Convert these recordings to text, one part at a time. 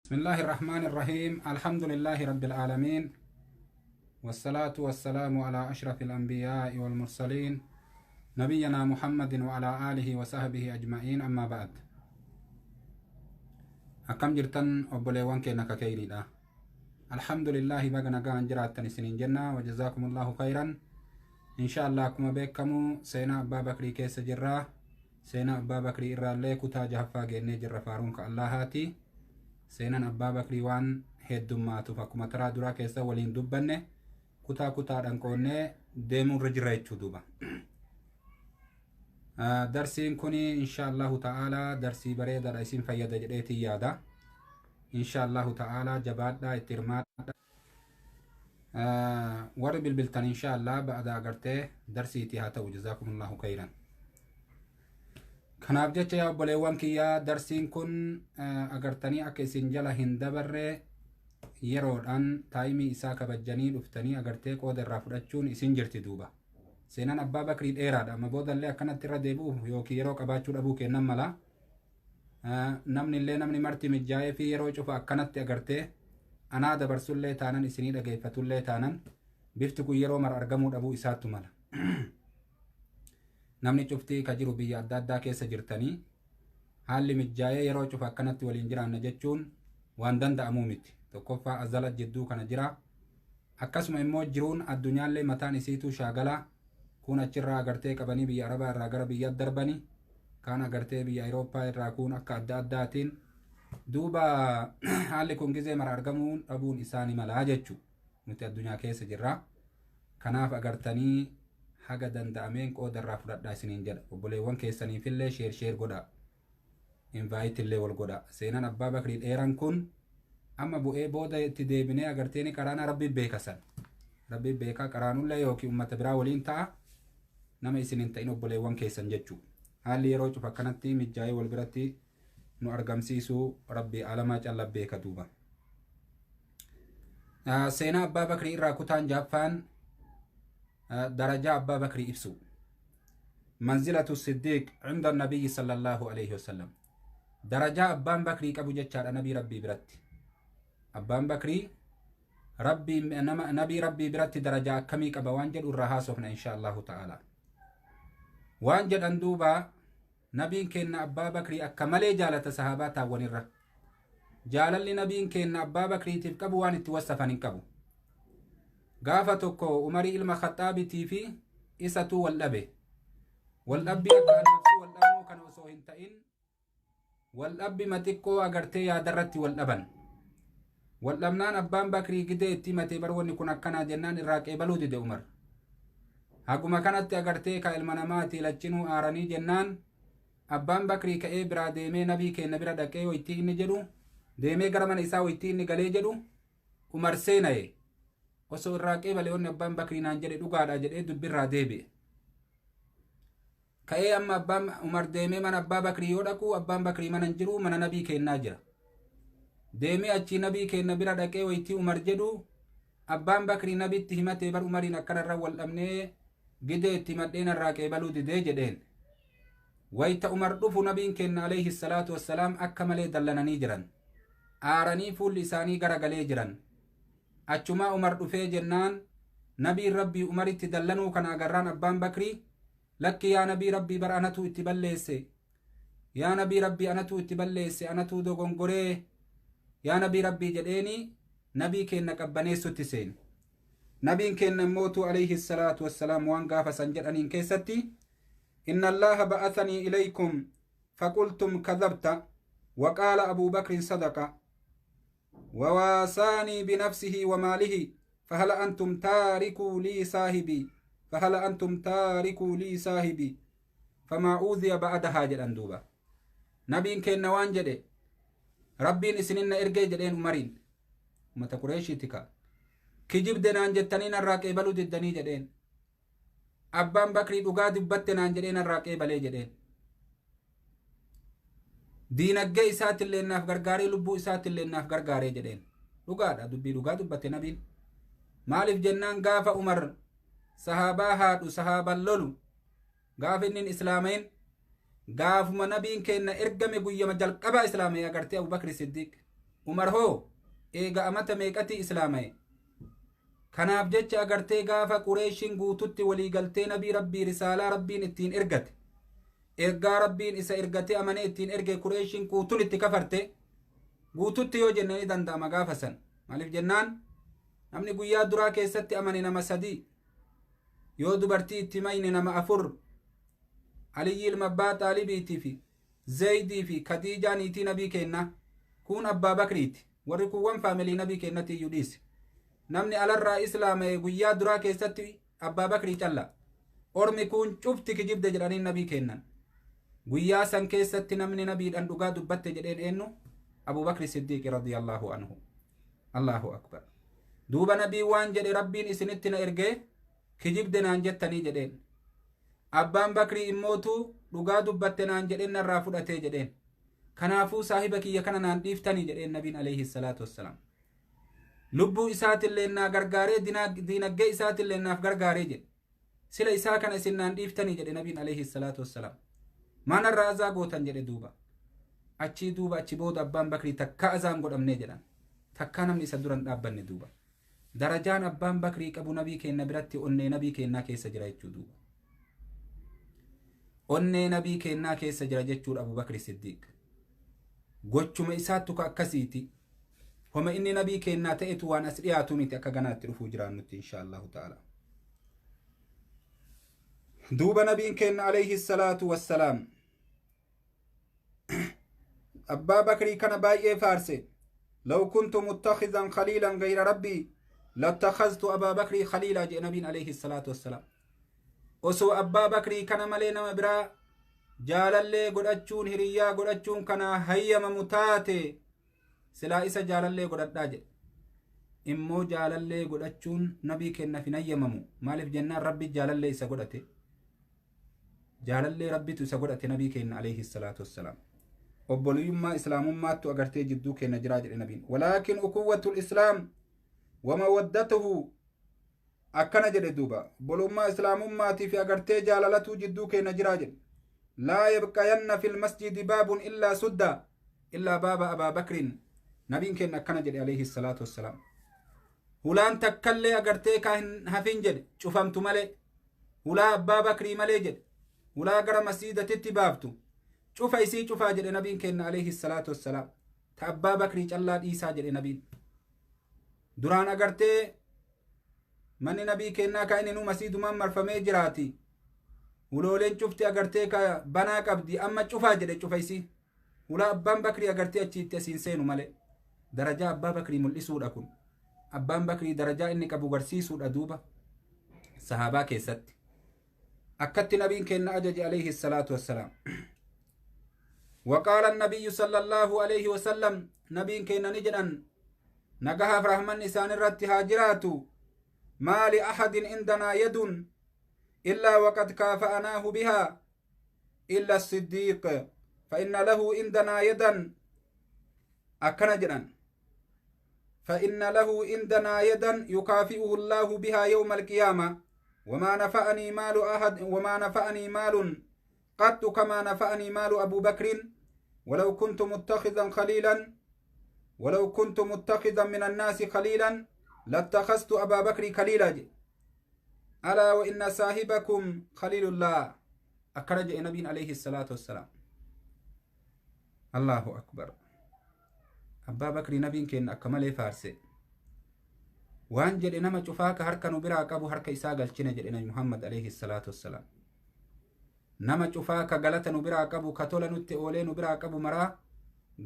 بسم الله الرحمن الرحيم. الحمد لله رب العالمين، والصلاة والسلام على أشرف الأنبياء والمرسلين نبينا محمد وعلى آله وصحبه أجمعين. أما بعد، أكم جرتن أبوليوان كينا كيري دا. الحمد لله بغنا غان جراتن سنين جنة، وجزاكم الله خيرا. إن شاء الله كما بكمو سينا أبا بكري كيس جرا، سينا أبا بكري إرى اللي كتا جهفا جيني جرا فارونك الله هاتي. seenan abbaa bakrii waan heddummaatuuf akkuma taraa duraa keessa waliin dubbanne kutaa kutaadhaan qoonnee deemuurra jirra jechuu duuba. Darsiin kuni inshaallahu ta'aalaa darsii bareedaadha, isin fayyada jedheetiin yaada. Inshaallahu ta'aalaa jabaadhaa, itti hirmaadhaa. Warri bilbiltan inshaallah ba'ada agartee darsiitii haa ta'u. Jazaakumullahu khayran. Kanaaf jecha yaa obboleewwan kiyyaa, darsiin kun agartanii akka isin jala hin dabarre yeroodhaan taayimii isaa kabajanii dhuftanii agartee qooda irraa fudhachuun isin jirti duuba. Seenaan abbaa bakrii dheeraadha, amma boodallee akkanatti irra deebi'uuf yookiin yeroo qabaachuu dhabuu kennan mala. Namni marti mijaa'ee fi yeroo cufa akkanatti agartee anaa dabarsullee taanan isinii dhageeffatullee taanan bifti kun yeroo mara argamuu dhabuu isaattu mala. Namni cuftii ka jiru biyya adda addaa keessa jirtanii haalli mijaa'ee yeroo cufa akkanatti waliin jiraanna jechuun waan danda'amuu miti. Tokkoffaa azala jidduu kana jira. Akkasuma immoo jiruun addunyaallee mataan isiituu shaagala. Kun achirraa agartee qabanii biyya Arabaa irraa gara biyya darbanii, kaan agartee biyya Awurooppaa irraa kun akka adda addaatiin duuba haalli kun gizee mara argamuu dhabuun isaanii malaa jechuu. Nuti addunyaa keessa jirra. Kanaaf agartanii haga danda'ameen qooda irraa fudhadhaa isiniin jedha. Obboleewwan keessaniifillee sheer godha, invite illee wal godha. Seenaan abbaa bakrii dheeran kun amma bu'ee booda itti deebinee agarteeni qaraana rabbi beekasan. Rabbi beekaa qaraanullee yookiin ummata biraa waliin ta'a, nama isin hin ta'in obboleewwan keessan jechuu. Haalli yeroo cufa akkanatti mijaa'ee wal biratti nu argamsiisuu rabbi alamaa callaa beeka duuba. Seenaa abbaa bakrii irraa kutaan jaaffaan درجة أبا بكر إفسو منزلة الصديق عند النبي صلى الله عليه وسلم. درجة أبان بكري أبو جتشار نبي ربي برت. أبان بكري نبي ربي برت درجة كمي أبا وانجل الرهاسوفنا إن شاء الله تعالى. وانجل أندوبا نبي كن أبا بكري أكملي جالة صحابات ونرى. جال اللي نبي كن أبا بكري تفكبوا وان توسفا ننكبوا. Gaafa tokko Umarii ilma Khaxaabitii fi isatu wal dhabe. Wal dhabbii akka anaafsuu wal dhabnuu kana osoo hin ta'in wal dhabbii xiqqoo agartee yaadarratti wal dhaban. Wal dhabnaan abbaan bakrii gidee itti himatee barwanni kun akkanaa jennaan irraa qeebaluu dide Umar. Haguma kanatti agartee ka ilma namaati lachinuu aaranii jennaan abbaan bakrii ka'ee biraa deemee nabii keenya bira dhaqee waytii inni jedhu deemee gara mana isaa waytii inni galee jedhu Umar seenaye. Osoo irraa qeebale onni abbaan bakrii naan jedhe dhugaadha jedhee dubbirraa deebi'e. Ka'ee amma abbaan Umar deemee mana abbaa bakrii yoo dhaqu abbaan bakrii mana hin jiru, mana nabii kennaa jira. Deemee achii nabii kenna bira dhaqee waytii Umar jedhu abbaan bakrii nabitti himatee bar Umariin akkanarra wal dhabnee gidee itti madheen irraa qeebaluu didee jedheen. Wayita Umar dhufu nabiin kenna alayhi salaatu wassalaam akka malee dallananii jiran. Aaranii fuulli isaanii garagalee jiran. Achuma Umar dhufee jennaan nabii rabbii Umaritti dallanuu kana agarraan abbaan bakrii lakki yaa nabii rabbii bar anatu itti balleesse, yaa nabii rabbii anatu itti balleesse, anatu dogongoree yaa nabii rabbii jedheeni nabii kenna qabbaneessutti seene. Nabiin kenna immootu alayhi salaatu wassalaam waan gaafa san jedhaniin keessatti inna allaha ba'athanii ilaykum faqultum kadhabta waqaala abuu bakrin sadaqa وواساني بنفسه وماله فهل أنتم تاركوا لي صاحبي فما أوذي بعدها جدًا دوبا. نبين كن نوان جدي ربين إسنين إرجع جدين عمرين ما تقريشي تكا كجيب دنان جتنين الراكي بلو ددني جدين أبان بكري دوغا دبتنان جدين الراكي بلي جدين diinagdee isaatiillee naaf gargaaree lubbuu isaatiillee naaf gargaaree jedheen. Dhugaadha, dubbii dhugaa dubbate nabiin. Maaliif jennaan gaafa Umar sahaabaa haadhu sahaabaan lolu gaafa inni islaameen gaafuma nabiin kenna ergame guyyama jalqabaa islaamee agartee Abubakri Siddiq umar hoo eega amata meeqati islaamaye kanaaf jecha agartee gaafa qureeshin guututti walii galtee nabii rabbii risaalaa rabbiin ittiin ergate ergaa rabbiin isa ergate amane ittiin erge qureeshin guutun itti kafarte guututti yoo jenne ni danda'ama gaafa san maaliif jennaan namni guyyaa duraa keessatti amane nama 3 yoo dubartii itti mayne nama 4 Aliyyi ilma abbaa Xaalibiitii fi Zaydii fi Khadiijaa niitii nabii kenna kun abbaa Bakriiti warri kuwwan faamilii nabii kennati iyyuu dhiise namni alarraa islaamee guyyaa duraa keessatti abbaa Bakrii calla ormi kun cufti kijibde jedhanii nabii kennan guyyaa san keessatti namni nabiidhaan dhugaa dubbatte jedheen eenyu Abu Bakri Siddiiq radiyallahu anhu Allahu akbar duuba nabii waan jedhe rabbiin isinitti na ergee kijibde naan jettanii jedheen abbaan Bakrii immootu dhugaa dubbatte naan jedheen narraa fudhatee jedheen kanaafuu saahiba kiyya kana naan dhiiftanii jedheen nabiin alayhi salaatu wassalaam lubbuu isaatillee naa gargaaree diinaggee isaatillee naaf gargaaree jedhe sila isaa kana isin naan dhiiftanii jedhe nabiin alayhi salaatu wassalaam maanarraa azaa gootan jedhe duuba achi booda abbaan Bakrii takka azaan godhamnee jedhan takka namni isa duran dhaabbanne duuba darajaan abbaan Bakrii qabu nabii kenna biratti onnee nabii kennaa keessa jira jechuu duuba onnee nabii kennaa keessa jira jechuudha Abu Bakri Siddiiq gochuma isaattu ka akkasiiti homa inni nabii kennaa ta'etu waan as dhiyaatu miti akka ganaatti dhufuu jiraannutti insha Allahu ta'ala duuba nabiin kenna alayhi salaatu wassalaam abbaa Bakrii kana baay'ee faarse law kuntu muttakhizan khaliilan ghayra rabbii lattakhaztu abbaa Bakrii khaliilaa jedhe nabiin alayhi salaatu wassalaam osoo abbaa Bakrii kana malee nama biraa jaalallee godhachuun hiriyyaa godhachuun kana hayyamamu taate silaa isa jaalallee godhadhaa jedhe immoo jaalallee godhachuun nabii kennaaf hin hayyamamu maaliif jennaan rabbi jaalallee isa godhate jaalallee rabbitu isa godhate nabii kenna alayhi salaatu wassalaam obbolummaa islaamummaattu agartee jidduu kenna jiraa jedhe nabiin walaakin ukuwwatul islaam wa mawaddatuhu akkana jedhe duuba obbolummaa islaamummaatiif agartee jaalalatu jidduu kenna jiraa jedhe laa yabqayanna fil masjidi baabun illaa sudda illaa baaba abaa bakrin nabiin kenna akkana jedhe alayhi salaatu wassalaam hulaan takkallee agartee ka hin hafin jedhe cufamtu malee hulaa abbaa Bakrii malee jedhe hulaa gara masjidatitti baaftu cufa isii cufaa jedhe nabiin kenna alayhi salaatu wassalaam ta abbaa Bakrii callaa dhiisaa jedhe nabiin duraan agartee manni nabii kennaa ka inni nu masjidumaan marfamee jiraati hulooleen cufti agartee ka banaa qabdi amma cufaa jedhe cufa isii hulaa abbaan Bakrii agartee achiitti asiin seenu malee darajaa abbaa Bakrii mul'isuudha kun abbaan Bakrii darajaa inni qabu garsiisuudha duuba sahaabaa keessatti akkatti nabiin kenna ajaje alayhi salaatu wassalaam وقال النبي صلى الله عليه وسلم نبي كينا نجدا نقها فرحمن إسان الرت هاجرات ما لأحد عندنا يد إلا وقد كافأناه بها إلا الصديق فإن له عندنا يدا أكنجدا فإن له عندنا يدا يكافئه الله بها يوم القيامة وما نفعني مال قط كما نفعني مال أبو بكر ولو كنت متخذا من الناس خليلا لاتخذت أبا بكر خليلا ألا وإن صاحبكم خليل الله أكرج نبي عليه الصلاة والسلام الله أكبر أبا بكر نبي كن أكمل فارسي وان جد نما شفاك هركا نبرا قبو هركا إساق الچنة محمد عليه الصلاة والسلام nama cufaa ka galata nu biraa qabu ka tola nutti oolee nu biraa qabu maraa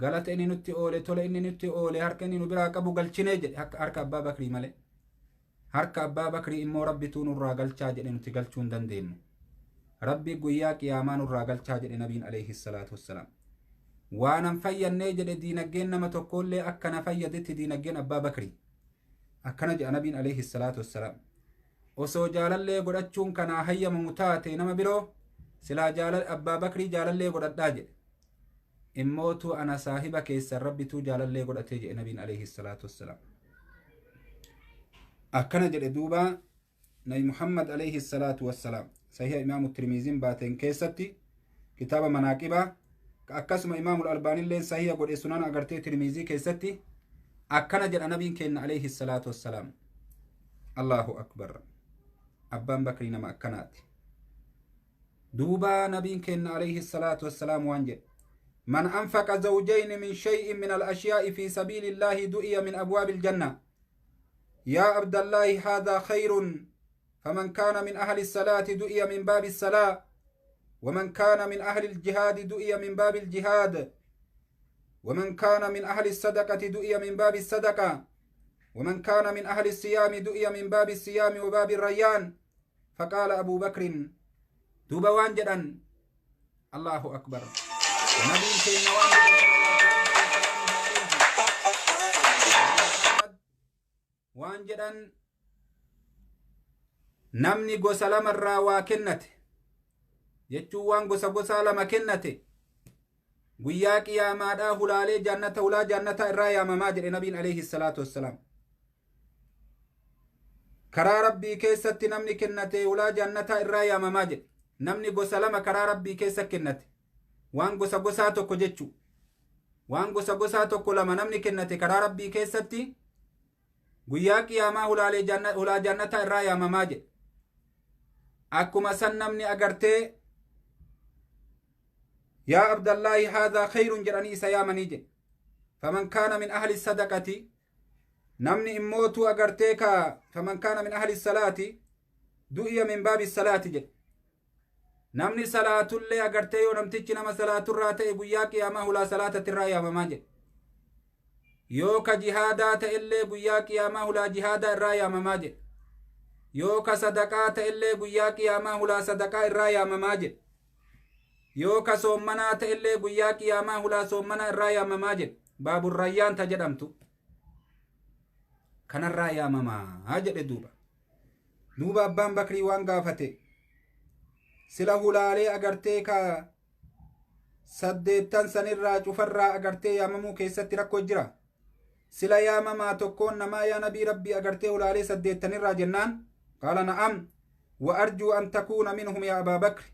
galata inni nutti oole tola inni nutti oole harka inni nu biraa qabu galchinee jedhe harka abbaa Bakrii malee harka abbaa Bakrii immoo rabbituu nurraa galchaa jedhe nuti galchuu hin dandeenyu rabbi guyyaa qiyaamaa nurraa galchaa jedhe nabiin alayhi salaatu wassalaam waanan fayyannee jedhe diinaggeen nama tokkollee akka na fayyadetti diinaggeen abbaa Bakrii akkana jedha nabiin alayhi salaatu wassalaam osoo jaalallee godhachuun kanaa hayyamamu taate nama biroo silaa jaalal abbaa Bakrii jaalallee godhadhaa jedhe immootu ana saahiba keessan rabbituu jaalallee godhatee jedhe nabiin alayhi salaatu wassalaam akkana jedhe duuba nabi Muhammad alayhi salaatu wassalaam sahiha imaamu Tirmiziin baateen keessatti kitaaba manaaqibaa akkasuma imaamu Albaanilleen sahiha godhe sunan agartee Tirmizii keessatti akkana jedha nabiin keenya alayhi salaatu wassalaam. Allahu akbar. abbaan bakrii nama akkanaati. دوبا نبي كن عليه الصلاة والسلام وانجل من أنفق زوجين من شيء من الأشياء في سبيل الله دؤي من أبواب الجنة. يا عبد الله هذا خير. فمن كان من أهل الصلاة دؤي من باب الصلاة، ومن كان من أهل الجهاد دؤي من باب الجهاد، ومن كان من أهل الصدقة دؤي من باب الصدقة، ومن كان من أهل الصيام دؤي من باب الصيام وباب الريان. فقال أبو بكر دوبا وانجدن الله أكبر. نبي كينا وانجدن namni gosa lamarraa waa kennate jechuu waan gosa lama kennate guyyaa qiyaamaadhaa hulaalee jannata hulaa jannata irraa yaamamaa jedhe nabiin alayhi salaatu wassalaam. karaa rabbii keessatti namni kennate hulaa jannata irraa yaamamaa jedhe. namni gosa lama karaa rabbii keessa kennate waan gosaa tokko jechuu waan gosaa tokko lama namni kennate karaa rabbii keessatti guyyaa qiyaamaa hulaa jannata irraa yaamamaa jedhe. akkuma san namni agartee yaa abdallahi haadhaa khayrun jedhanii isa yaamanii jedhe. faman kaana min ahli sadaqati namni immootu agartee ka faman kaana min ahli salaati du'iya min baabi salaati jedhe. namni salaatullee agartee yoo namtichi nama salaaturraa ta'e guyyaa qiyaamaa hulaa salaatatti irraa yaamamaa jedhe. yoo ka jihaadaa ta'ellee guyyaa qiyaamaa hulaa jihaadaa irraa yaamamaa jedhe. yoo ka sadaqaa ta'ellee guyyaa qiyaamaa hulaa sadaqaa irraa yaamamaa jedhe. yoo ka soommanaa ta'ellee guyyaa qiyaamaa hulaa soommanaa irraa yaamamaa jedhe. baaburrayyaan ta jedhamtu kanarraa yaamamaa jedhe duuba abbaan bakrii waan gaafate sila hulaalee agartee ka 8 sanirraa cufarraa agartee yaamamuu keessatti rakkoo jira. sila yaamamaa tokkoon namaa yaa nabii rabbii agartee hulaalee 8 irraa jennaan qaala na'am wa arjuu an takuuna minhum yaa abaa bakri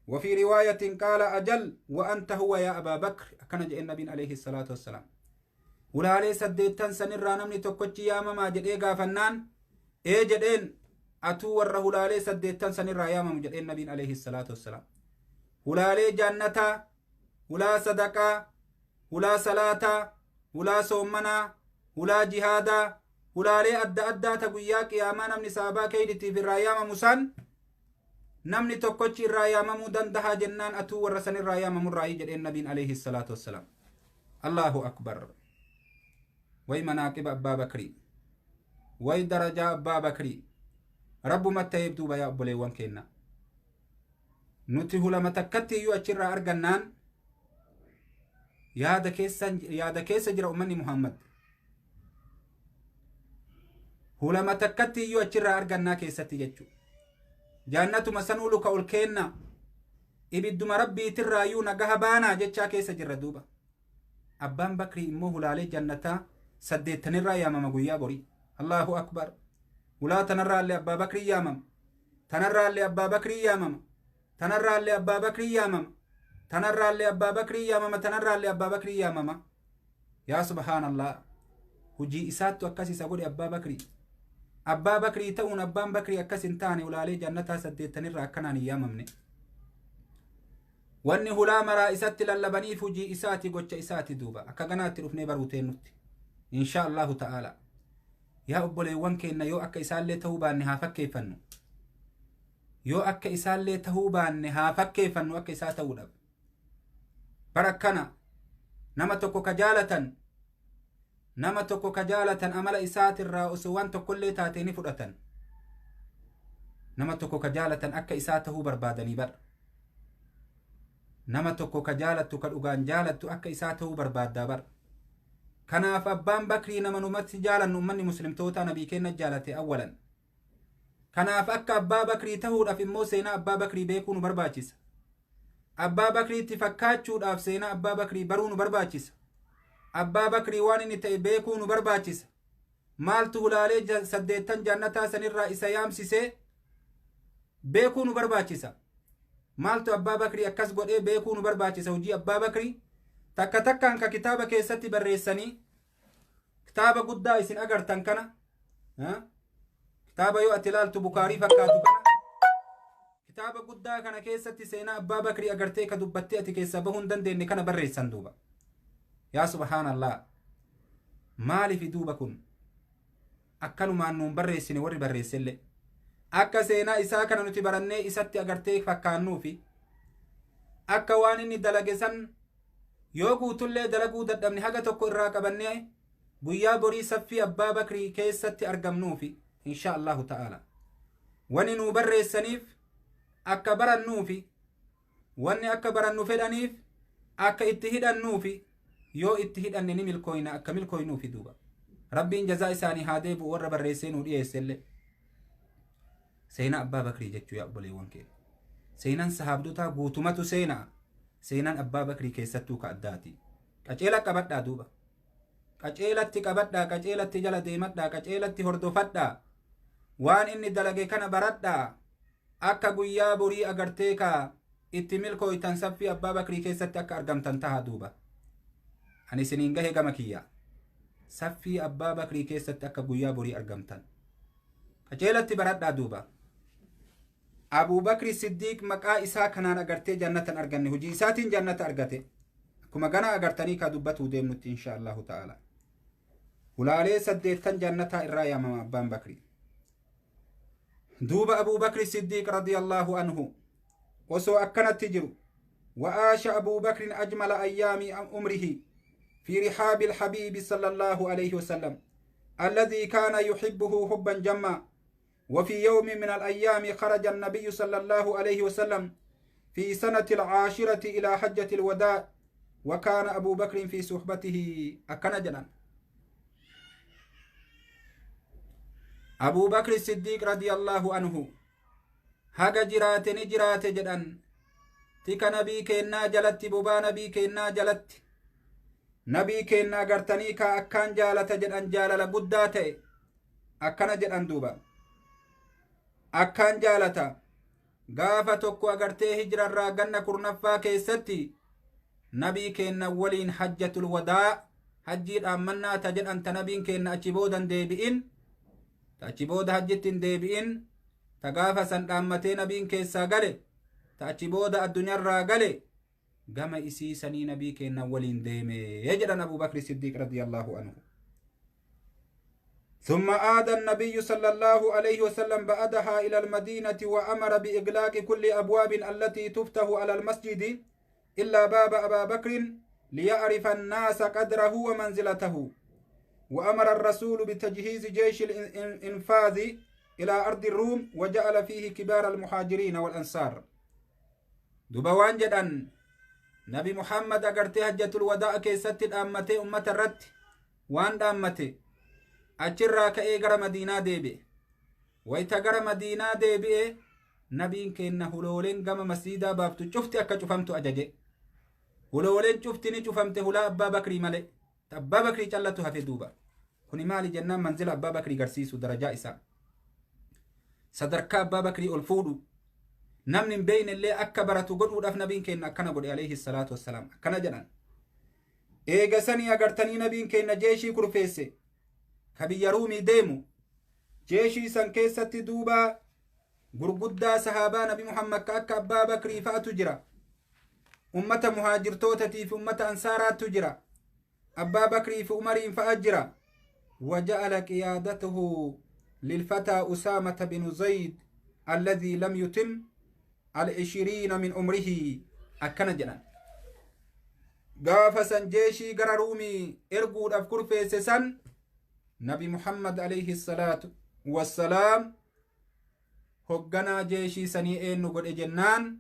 وفي رواية قال أجل وأنت هو يا أبا بكر. أكنا جاء النبي عليه الصلاة والسلام ولالي سديتان سنرى نمني توكوشي يا ماما جدئي غافنان إيه جدئين أتو ورّه ولالي سديتان سنرى يا ماما جدئي النبي عليه الصلاة والسلام ولالي جنة ولا صدقة ولا صلاة ولا صومنا ولا جهادا ولالي أدى تقوياك يا ما نمني سابا كيدتي في الرايامة مسان namni tokkochi irraa yaamamuu dandahaa jennaan atuu warra san irraa yaamamuu irraa jedheen nabiin alayhi salaatu wassalaam. Allahu akbar. way manaaqiba abbaa bakrii way darajaa abbaa bakrii rabbumatti eebduuba yaa obboleewwan keenna. nuti hulama takkatti iyyuu achirraa argannaan yaada keessa jira ummanni Muhammad. hulama takkatti iyyuu achirraa argannaa keessatti jechuu jannatuma sanulu ka ol kenna ibidduma rabbiitirraa iyyuu nagaha baanaa jechaa keessa jirra duuba. abbaan bakrii immoo hulaalee jannataa 8 irraa yaamama guyyaa borii. Allahu akbar. hulaa tanarraallee abbaa bakrii yaamama, tanarraallee abbaa bakrii yaamama, tanarraallee abbaa bakrii yaamama, tanarraallee abbaa bakrii yaamama, tanarraallee abbaa bakrii yaamama. yaa subhaanallah, hujii isaattu akkas isa godhe abbaa bakrii. abbaa bakrii ta'uun abbaan bakrii akkas hin taane hulaalee jannataa 8 irraa akkanaan hin yaamamne. wanni hulaa maraa isatti lallabaniif hujii isaati, gocha isaati duuba. akka ganaatti dhufnee baruuteen nutti insha Allahu ta'ala. yaa obboleewwan keenna yoo akka isaallee ta'uu baanne haa fakkeeffannu, yoo akka isaallee ta'uu baanne haa fakkeeffannu akka isaa ta'uudhaaf. bara akkana nama tokko ka jaalatan amala isaatirraa osoo waan tokkollee taatee ni fudhatan. nama tokko ka jaalatan akka isaa ta'uu barbaadanii bara. nama tokko ka jaalattu ka dhugaan jaalattu akka isaa ta'uu barbaaddaa bara. kanaaf abbaan bakrii nama numatti jaalannu ummanni muslimtoota nabii keenya jaalate awwalan. kanaaf akka abbaa bakrii ta'uudhaaf immoo seenaa abbaa bakrii beekuu nu barbaachisa. abbaa bakriitti fakkaachuudhaaf seenaa abbaa bakrii baruu nu barbaachisa. abbaa bakrii waan inni ta'e beekuu nu barbaachisa. maaltu hulaalee 8 jannataa sanirraa isa yaamsisee beekuu nu barbaachisa. maaltu abbaa bakrii akkas godhee beekuu nu barbaachisa. hojii abbaa bakrii takka takkaan ka kitaaba keessatti barreessanii kitaaba guddaa isin agartan kana kitaaba yoo ati ilaaltu Bukaarii fakkaatu kana kitaaba guddaa kana keessatti seenaa Abbaa Bakrii agartee ka dubbattee ati keessa bahuu hin dandeenye kana barreessan duuba. Yaa subhaanallah, maaliif duuba kun akkanumaan nuun barreessine warri barreessellee akka seenaa isaa kana nuti barannee isatti agartee fakkaannuufi akka waan inni dalage san yoo guutullee dalaguu dadhabne haga tokko irraa qabannee guyyaa borii saffii Abbaa Bakrii keessatti argamnuufi insha Allahu ta'ala wani nuu barreessaniif akka barannuufi wanni akka barannu fedhaniif akka itti hidhannuufi yoo itti hidhanne ni milkooyna akka milkooynuufi duuba. Rabbiin jazaa isaanii haa deebi'u warra barreessee nuu dhiyeessellee. Seenaa Abbaa Bakrii jechuu yaa obboleewwan keenya. Seenaan sahaabdotaa guutumatu seenaa. Seenaan Abbaa Bakrii keessattuu ka addaati. Qaceela qabadhaa duuba. Qaceelatti qabadhaa, qaceelatti jala deemadhaa, qaceelatti hordofadhaa. Waan inni dalage kana baradhaa. Akka guyyaa borii agartee ka itti milkooytan saffii Abbaa Bakrii keessatti akka argamtan taha duuba. Ani isiniin gahe gama kiyya. Saffii Abbaa Bakrii keessatti akka guyyaa borii argamtan. Qaceelatti baradhaa duuba. Abuu Bakri Siddiiq maqaa isaa kanaan agartee jannatan arganne hojii isaatiin jannata argate. Akkuma gana agartanii ka dubbatuu deemnutti insha Allahu ta'ala. Hulaalee 8 jannataa irraa yaamama Abbaan Bakrii. دوب أبو بكر الصديق رضي الله عنه وسو أكنت تجر وآش أبو بكر أجمل أيام عمره في رحاب الحبيب صلى الله عليه وسلم الذي كان يحبه حبا جما وفي يوم من الأيام خرج النبي صلى الله عليه وسلم في سنة 10 إلى حجة الوداع وكان أبو بكر في صحبته أكنجنا أبو بكر الصديق رضي الله عنه هاga jiraate ni jiraate jedhan tika nabii keennaa jalatti bobaa nabii keennaa jalatti nabii keennaa gartanii ka akkaan jaalata jedhan jaalala guddaa ta'e akkana jedhan duuba akkaan jaalata gaafa tokko agartee hijrarraa ganna 10ffaa keessatti nabii keenna waliin hajjatul wadaa hajjii dhaammannaa ta jedhan ta nabiin keenna achi boodan deebi'in achi booda hajjittiin deebi'in ta gaafa san dhaammatee nabiin keessaa gale ta achi booda addunyaarraa gale gama isii sanii nabii keenna waliin deeme jedhan Abu Bakr Siddiq radiyallahu anhu. ثم عاد النبي صلى الله عليه وسلم بعدها إلى المدينة وأمر بإغلاق كل أبواب التي تفتح على المسجد إلا باب أبا بكر ليعرف الناس قدره ومنزلته. وأمر الرسول بتجهيز جيش الإنفاذ إلى أرض الروم وجعل فيه كبار المهاجرين والأنصار. دبوان جدًا نبي محمد أغرتي حجة الوداع كيست أمتي أمة الرت وان أمتي أجرى كأيغر مدينة ديبي ويتغر مدينة ديبي نبي كينا هلولين قام مسجدا بابتو شفت أكا شفمتو أججي هلولين شفتني شفمت هلا أبا بكري ملي أبا بكري جلتها في دوبا كوني مالي جنان منزل أبا بكري قرسيسو درجاء إسا صدركا أبا بكري ألفودو نمن بين اللي أكبرتو قدو دف نبين كينا أكنا قد عليه الصلاة والسلام أكنا جنان إيغا سني أغرتني نبين كينا جيشي كرفيسي كبي يرومي ديمو جيشي سن كيست دوبا غرغدا صحابة نبي محمد كأكا أبا بكري فأتو جرا أمة مهاجر توتتي في أمة أنصارات تجرا أبا بكري في أمر فأجرا وجعل قيادته للفتى أسامة بن زيد الذي لم يتم 20 من عمره أكنا جنان قافا جيشي قررومي إرقود أفكر في سسن نبي محمد عليه الصلاة والسلام هقنا جيشي سنيئين نقول جنان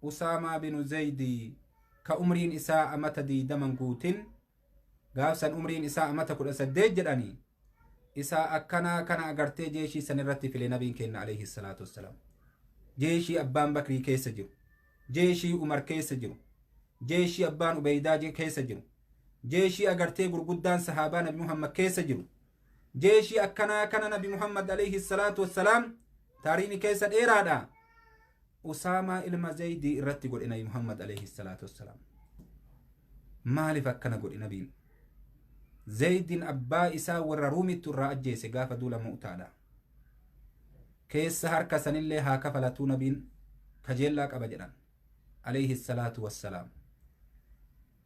أسامة بن زيد كأمرين إساء متدي دمن قوتين قاف سن أمرين إساء متكل أسدد جداني إساء كنا أغرتي جيشي سنرتي في لنبي كين عليه الصلاة والسلام جيشي أبان بكري كيس جرو جيشي عمر كيس جرو جيشي أبان عبيدة كيس جرو جيشي أغرتي قرقودان صحابة نبي محمد كيس جرو جيشي كنا نبي محمد عليه الصلاة والسلام تاريني كيس إيرادا أسامة إلما زيدي إرتي قول إني محمد عليه الصلاة والسلام مالي فكنا قول نبين zaydin abbaa isaa warra ruumittu irraa ajjeese gaafa duula mu'taadha keessa harka sanillee haa kafalatuu nabiin kajeellaa qaba jedhan alayhi salaatu wassalaam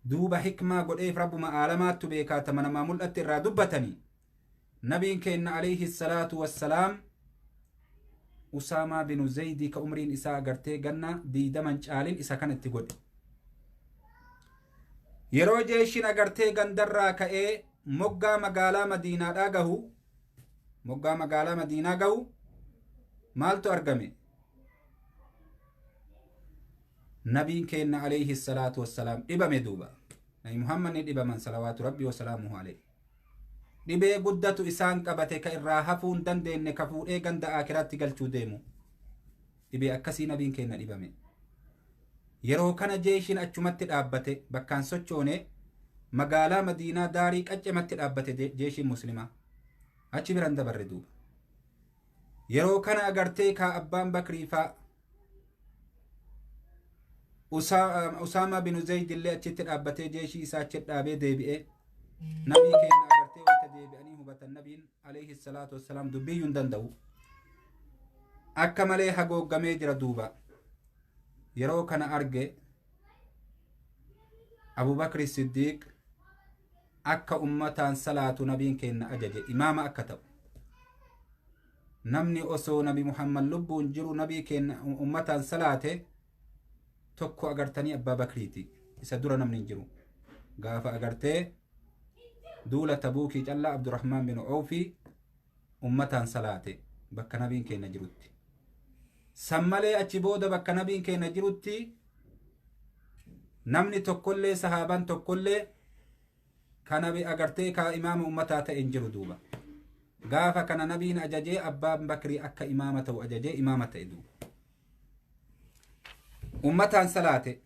duuba hikmaa godheef rabbuma aalamaattu beekaa tama namaa mul'atte irraa dubbatanii nabiin keenna alayhi salaatu wassalaam usaamaa binu zaydii ka umriin isaa agartee ganna 20 caalin isa kan itti godhe yeroo jeeshin agartee gandarraa ka'ee moggaa magaalaa madiinaa gahu maaltu argame nabiin keenna alayhi salaatu wassalaam dhibame duuba nabi muhammadni dhibaman salawaatu rabbi wasalaamuhu alayhi dhibee guddatu isaan qabate ka irraa hafuun dandeenye ka fuudhee ganda aakiratti galchuu deemu dhibee akkasii nabiin keenna dhibame yeroo kana jeeshin achumatti dhaabbate bakkaan sochoone magaalaa madiinaa daarii qaccematti dhaabbate jeeshin muslimaa achi biran dabarre duuba yeroo kana agartee ka abbaan bakriifaa Usaama binu Zayd illee achitti dhaabbatee jeeshii isaa achi dhaabee deebi'ee nabii keenna agartee wanta deebi'anii hubatan nabiin alayhi salaatu wassalaam dubbiyyuu hin danda'u akka malee hagooggamee jira duuba yeroo kana arge Abubakri Siddiiq akka ummataan salaatu nabiin keenna ajaje imaama akka ta'u namni osoo nabi Muhammad lubbuun jiru nabii keenna ummataan salaate tokko agartanii abbaa bakriiti isa dura namni jiru gaafa agartee duula tabuukii callaa abdurrahmaan bin awfi ummataan salaate bakka nabiin keenna jirutti sammalee achi booda bakka nabiin keenna jirutti namni tokkollee sahaaban tokkollee ka nabi agartee ka imaama ummataa ta'e hin jiru duuba gaafa kana nabiin ajajee abbaan bakrii akka imaama ta'u ajajee imaama ta'e duuba ummataan salaate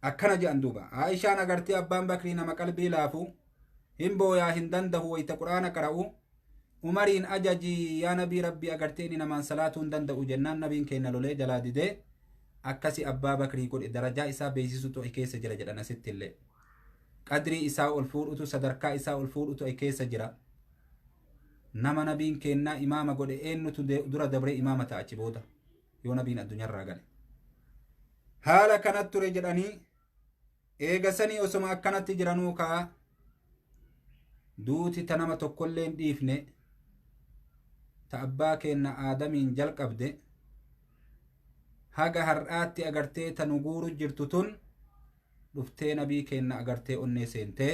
akkana jedhan duuba Aishaan agartee abbaan bakrii nama qalbii laafu hin booyaa hin dandahu wayta quraana qara'u umariin ajajii yaa nabii rabbii agartee inni namaan salaatuu hin danda'u jennaan nabiin keenna lolee jalaa didee akkasi abbaa bakrii godhe darajaa isaa beeksisutu keessa jira jedhan asitti illee qadrii isaa ol fuudhutu sadarkaa isaa ol fuudhutu keessa jira nama nabiin keennaa imaama godhe eenyutu dura dabree imaama ta'a achi booda yoo nabiin addunyaarraa gale haala kanatti ture jedhanii eegasanii osoma akkanatti jiranuu kaa duuti ta nama tokkollee hin dhiifne ta abbaa keenna aadamiin jalqabde haga har'aatti agartee ta nu guuru jirtu tun dhuftee nabii keenna agartee onnee seentee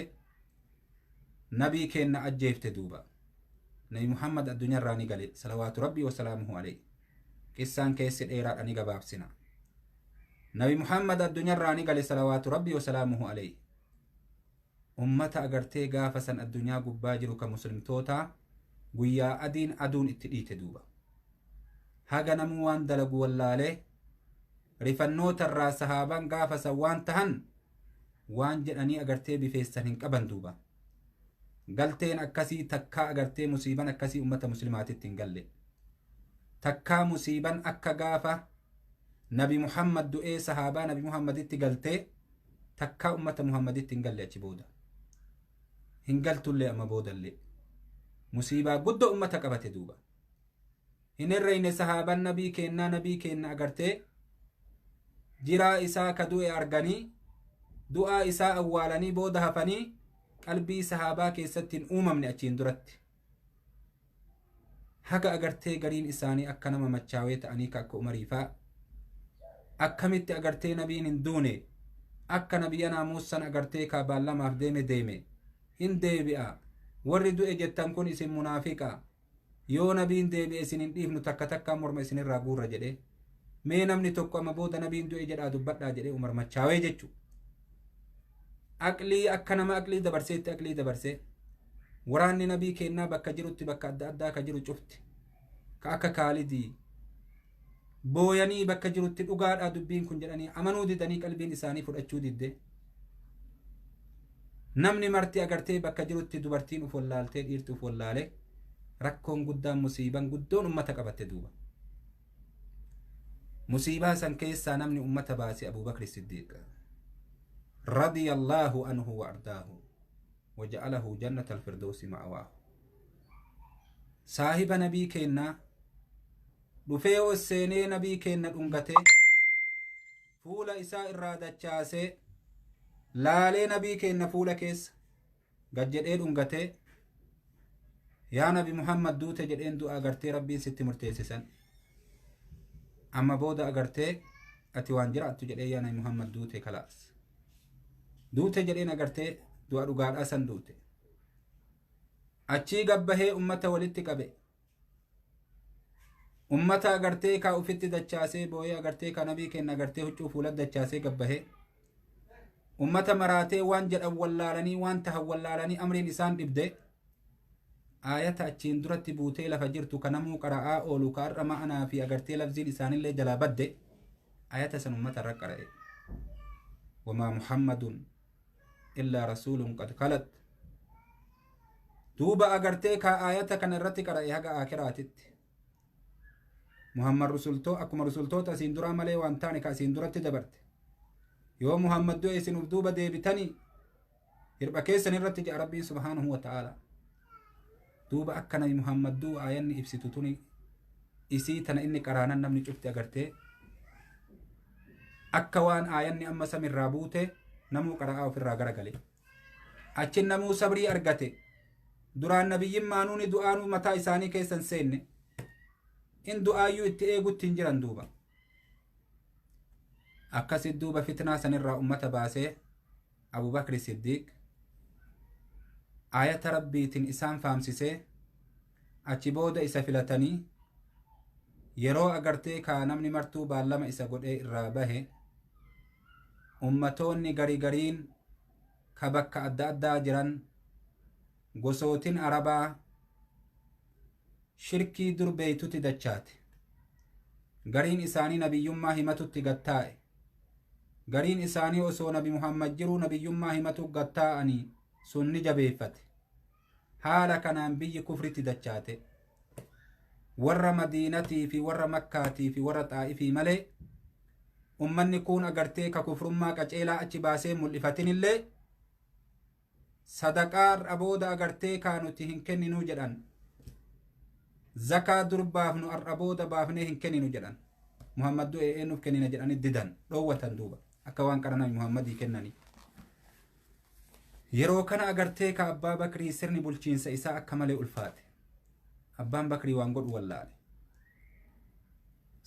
nabii keenna ajjeefte duuba nabi Muhammad addunyaarraa ni gale salawaatu rabbii wasalaamuhu alayhi qissaan keessi dheeraadha ni gabaabsina nabi Muhammad addunyaarraa ni gale salawaatu rabbii wasalaamuhu alayhi ummata agartee gaafa san addunyaa gubbaa jiru ka muslimtoota guyyaa adiin aduun itti dhiite duuba haga namuu waan dalagu wallaalee rifannoota irraa sahaaban gaafa san waan tahan waan jedhanii agartee bifeessan hin qaban duuba galteen akkasii takkaa agartee musiiban akkasii ummata muslimaatitti hin galle takkaa musiiban akka gaafa nabi Muhammad du'ee sahaabaa nabi Muhammaditti galtee takkaa ummata Muhammaditti hin galle achi booda hin galtullee amma boodallee musiibaa guddoo ummata qabate duuba hin irreeyne sahaaban nabii keenna agartee jiraa isaa ka du'e arganii du'aa isaa awwaalanii booda hafanii qalbii sahaabaa keessatti hin uumamne achiin duratti haga agartee gariin isaanii akka nama machaawee ta'anii ka akka umariifaa akkamitti agartee nabiin hin duune akka nabiyyanaa Muusan agartee ka baallamaaf deeme hin deebi'a warri du'e jettan kun isin munaafiqa yoo nabiin deebi'e isin hin dhiifnu takka morma isinirraa guurra jedhe mee namni tokko amma booda nabiin du'e jedhaa dubbadhaa jedhe umar machaawee jechu aqlii akka nama aqlii dabarseetti aqlii dabarsee waraanni nabii keennaa bakka jirutti bakka adda addaa ka jiru cufti ka akka Kaalidii booyanii bakka jirutti dhugaadhaa dubbiin kun jedhanii amanuu didanii qalbiin isaanii fudhachuu didde namni marti agartee bakka jirutti dubartiin uf wallaaltee dhiirti uf wallaale rakkoon guddaan musiiban guddoon ummata qabatte duuba musiibaa san keessaa namni ummata baase Abubakri Siddiiq radiyallahu anhu wa ardaahu وجعله جنة الفردوس مأواه صاحب نبي كينا رفيو السيني نبي كينا دنغته فولا إساء الرادة چاسي لالي نبي كينا فولا كيس قد جدئ دنغته يا نبي محمد دوته جدئين دو أغرتي ربي ست مرتيسسا أما بودا أغرتي أتوان جرأت جدئ يا نبي محمد دوته خلاص دوته جدئين أغرتي دو أدوغار أسن دوته أچي قبه أمتا ولدت قبه أمتا أغرتي كا أفت دچاسي بوي أغرتي كا نبي كن أغرتي هچو فولد دچاسي قبه أمتا مراتي وان جد أولالاني وان تهولالاني أمر نسان دبده آية أچين درت بوتي لفجرتو كنمو قرآ أولو كارما أنا في أغرتي لفزي لسان اللي جلابده آية سن أمتا رقرأ وما محمد إلا رسول قد خلت دوبا أغرتي كا آية كان الرتي قرأي هقا آكراتت محمد رسولتو أكما رسولتو تسين درا ملي وانتاني كاسين درت دبرت يو محمد دو إسن دوبا دي بتاني يربا كيسن الرتي جاء ربي سبحانه وتعالى دوبا أكنا محمد دو آيان إبسطتوني إسي تنا إني قرانا نمني شفت أغرتي أكوان آياني أما سمي رابوته نمو قرآو في الراغر قلي أچن نمو صبري أرغته duraan nabiyyin maanuuni du'aanuu mataa isaanii keessan seenne in du'aayyuu itti eegutti hin jiran duuba akkasit duuba fitnaa sanirraa ummata baasee Abubakri Siddiq ayata rabbiitiin isaan faamsisee achi booda isa filatanii yeroo agartee kaa namni martuu baallama isa godhee irraa bahe ummatoonni gariin ka bakka adda addaa jiran gosootin arabaa shirkii durbeeytutti dachaate gariin isaanii nabiyyummaa himatutti gattaa'e gariin isaanii osoo nabi Muhammad jiruu nabiyyummaa himatu gattaa'anii sunni jabeeffate haala kanaan biyyi kufritti dachaate warra madiinatii fi warra makkaatii fi warra xaa'ifii malee ummanni kun agartee ka kufrummaa qaceelaa achi baasee mul'ifatinillee sadaqaar abooda agartee kaanuti hin kenninuu jedhan zakaa durbaaf nu arabooda baafnee hin kenninu jedhan Muhammad du'e eenuuf kennina jedhani didan dhoowwatan duuba akka waan qarana Muhammadii kennani yeroo kana agartee ka abbaa Bakrii sirni bulchiinsa isaa akka malee ulfaate abbaan Bakrii waan godhu wallaale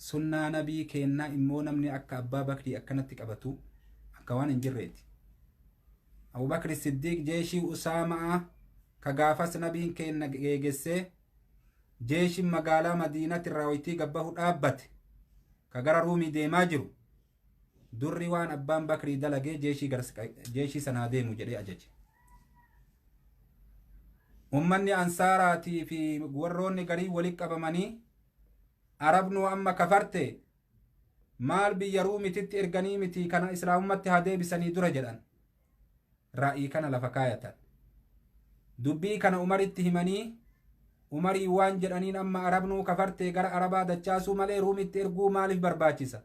sunnaa nabii kennaa immoo namni akka abbaa Bakrii akkanatti qabatu akka waan hin jirreeti Abubakri Siddiq jeeshii Usaamaa ka gaafas nabiin kenna geegessee jeeshin magaalaa Madiinatti irraa wayitii gabbahu dhaabbate ka gara Ruumii deemaa jiru durri waan abbaan Bakrii dalagee jeeshii sanaa deemu jedhee ajaje ummanni ansaaraatii fi warroonni garii walitti qabamanii arabnuu amma kafarte maal biyya Ruumititti erganii miti kana islaamummatti haa deebisanii dura jedhan ra'ii kana lafa kaayatan dubbii kana Umaritti himanii Umarii waan jedhaniin amma arabnuu kafarte gara arabaa dachaasuu malee Ruumitti erguu maaliif barbaachisa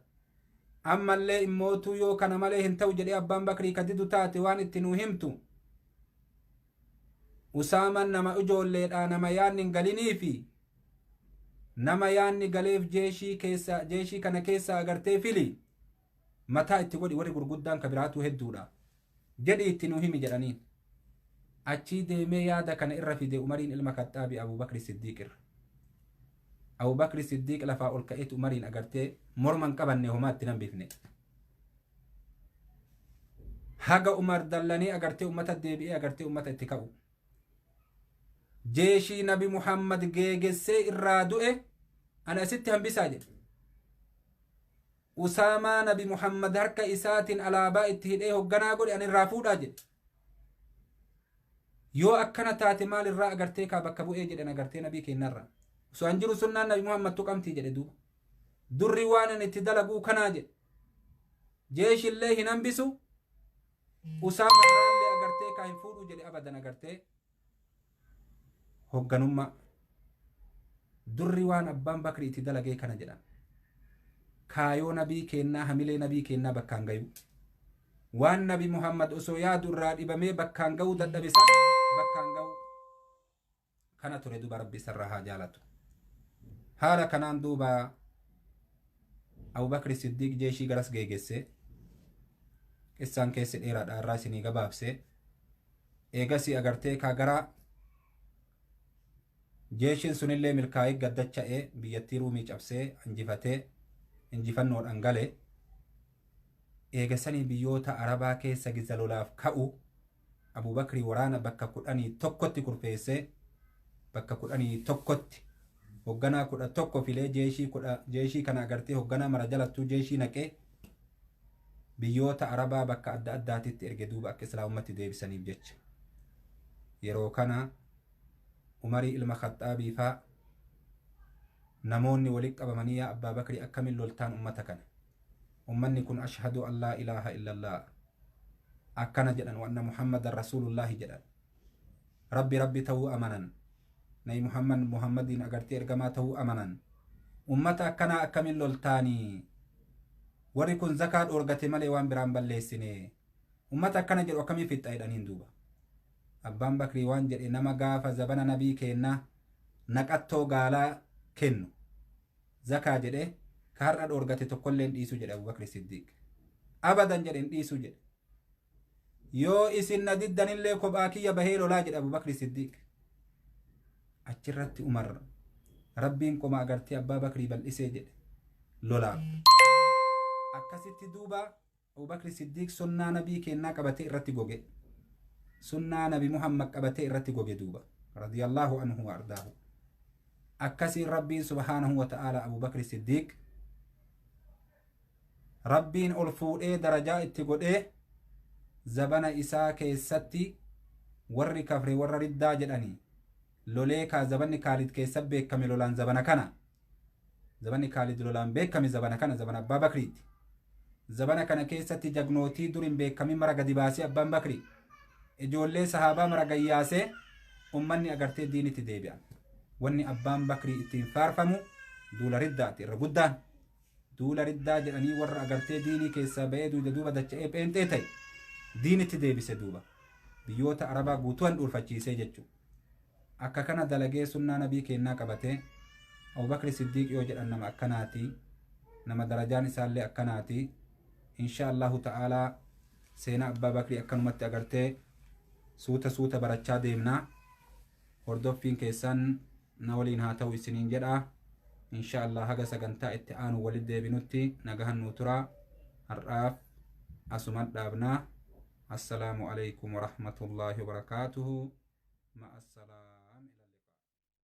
ammallee immootuu yoo kana malee hin ta'u jedhee abbaan Bakrii kadidu taate waan itti nuu himtu Usaaman nama ijoolleedha nama yaanni hin galinii fi nama yaanni galeef jeeshii kana keessa agartee fili mataa itti godhi warri gurguddaan ka biraatu hedduudha jedhi itti nuu himi jedhaniin achii deemee yaada kana irra fide Umariin ilma Khaxaabii Abubakri Siddiq irra Abubakri Siddiq lafaa ol ka'eet Umariin agartee morman qabanne homaatti nan bifne haga Umar dallanii agartee ummata deebi'ee agartee ummata itti ka'u jeeshii nabi Muhammad geegessee irraa du'e ana asitti hambisaa jedhe Usaamaa nabi Muhammad harka isaatiin alaabaa itti hidhee hogganaa godhe ani irraa fuudhaa jedhe yoo akkana taate maal irraa agartee kaa bakka bu'ee jedhan agartee nabii kennarra osoo an jiru sunnaan nabi Muhammad tuqamtii jedhe duuba durri waan ani itti dalaguu kanaa jedhe jeeshillee hin hambisu Usaamaa irraallee agartee kaa hin fuudhu jedhe abadan agartee hogganummaa durri waan abbaan Bakrii itti dalagee kana jedhan kaayoo nabii kennaa hamilee nabii kennaa bakkaan gayu waan nabi Muhammad osoo yaadu irraa dhibamee bakkaan ga'uu dadhabe san bakkaan ga'u kana ture duba rabbi sarraa haa jaalatu. Haala kanaan duuba Abubakri Siddiq jeeshii garas geegesse qissaan keessi dheeraadha irraa isinii gabaabse. Eegasii agartee kaa gara jeeshiin sunillee milkaa'ee gaddacha'ee biyyattii ruumii cabsee injifatee injifannoodhaan gale. Eegasanii biyyoota arabaa keessa giza lolaaf ka'u Abubakri waraana bakka 11tti kurfeessee bakka 11tti hogganaa 11 filee jeeshii kana agartee hogganaa mara jalattuu jeeshii naqee biyyoota arabaa bakka adda addaatitti erge duuba akka islaamummaatti deebisaniif jecha. Yeroo kana Umarii ilma Khaxaabii faa namoonni walitti qabamanii yaa Abbaa Bakri akkamiin loltaan ummata kana. Ummanni kun ashhadu an laa ilaaha illallah akkana jedhan wa anna Muhammadan rasuulullaahi jedhan. Rabbi ta'uu amanan. Nabi Muhammadin agartee ergamaa ta'uu amanan. Ummata akkanaa akkamiin loltaanii. Warri kun zakaa dhoorgate malee waan biraan balleessine. Ummata akkana jedhu akkamiin fixxa jedhaniin duuba. Abbaan Bakrii waan jedhe nama gaafa zabana nabii keenna naqattoo gaalaa kennu zakaa jedhe ka har'a dhoorgate tokkolleen dhiisu jedhe Abubakri Siddiq. Abadan jedhen dhiisu jedhe. Yoo isin na diddanillee kophaa kiyya bahee lolaa jedhe Abubakri Siddiq. Achirratti Umar rabbiin qoma agartee Abbaa Bakrii bal'isee jedhe lolaa. Akkasitti duuba Abubakri Siddiq sunnaa nabii keennaa qabatee irratti goge. Sunnaa nabi Muhammad qabatee irratti goge duuba radiyallahu anhu wa ardaahu. Akkasiin rabbiin subhaanahu wa ta'ala Abubakri Siddiq rabbiin ol fuudhee darajaa itti godhee zabana isaa keessatti warri kafre warra riddaa jedhanii lolee kaa zabanni Kaalid keessa beekame lolaan zabana kana. Zabanni Kaalid lolaan beekame zabana kana zabana Abbaa Bakriiti. Zabana kana keessatti jagnootii durin beekamin mara gadi baasee Abbaan Bakri ijoollee sahaabaa mara gayyaasee ummanni agartee diinitti deebi'an. Wanni Abbaan Bakrii ittiin faarfamu duula riddaati irra guddaan. Duula riddaa jedhanii warra agartee diinii keessaa ba'ee duuba dacha'ee pheenxee ta'e diinitti deebise duuba. Biyyoota arabaa guutuun dhuunfachiisee jechuudha. Akka kana dalagee sunnaa nabii keennaa qabatee Abubakri Siddiq yoo jedhan nama akkanaati. Nama darajaan isaallee akkanaati. Insha Allahu ta'aalaa seenaa Abbaa Bakrii akkanumatti agartee suuta barachaa deemnaa. Hordoffiin keessan na waliin haa ta'u isiniin jedhaa. Insha Allah haga sagantaa itti aanu walitti deebinutti nagahan nuu turaa. Har'aaf asuman dhaabnaa. Assalaamu alaykum wa rahmatullaahi wa barakaatuhu. Ma'assalaam.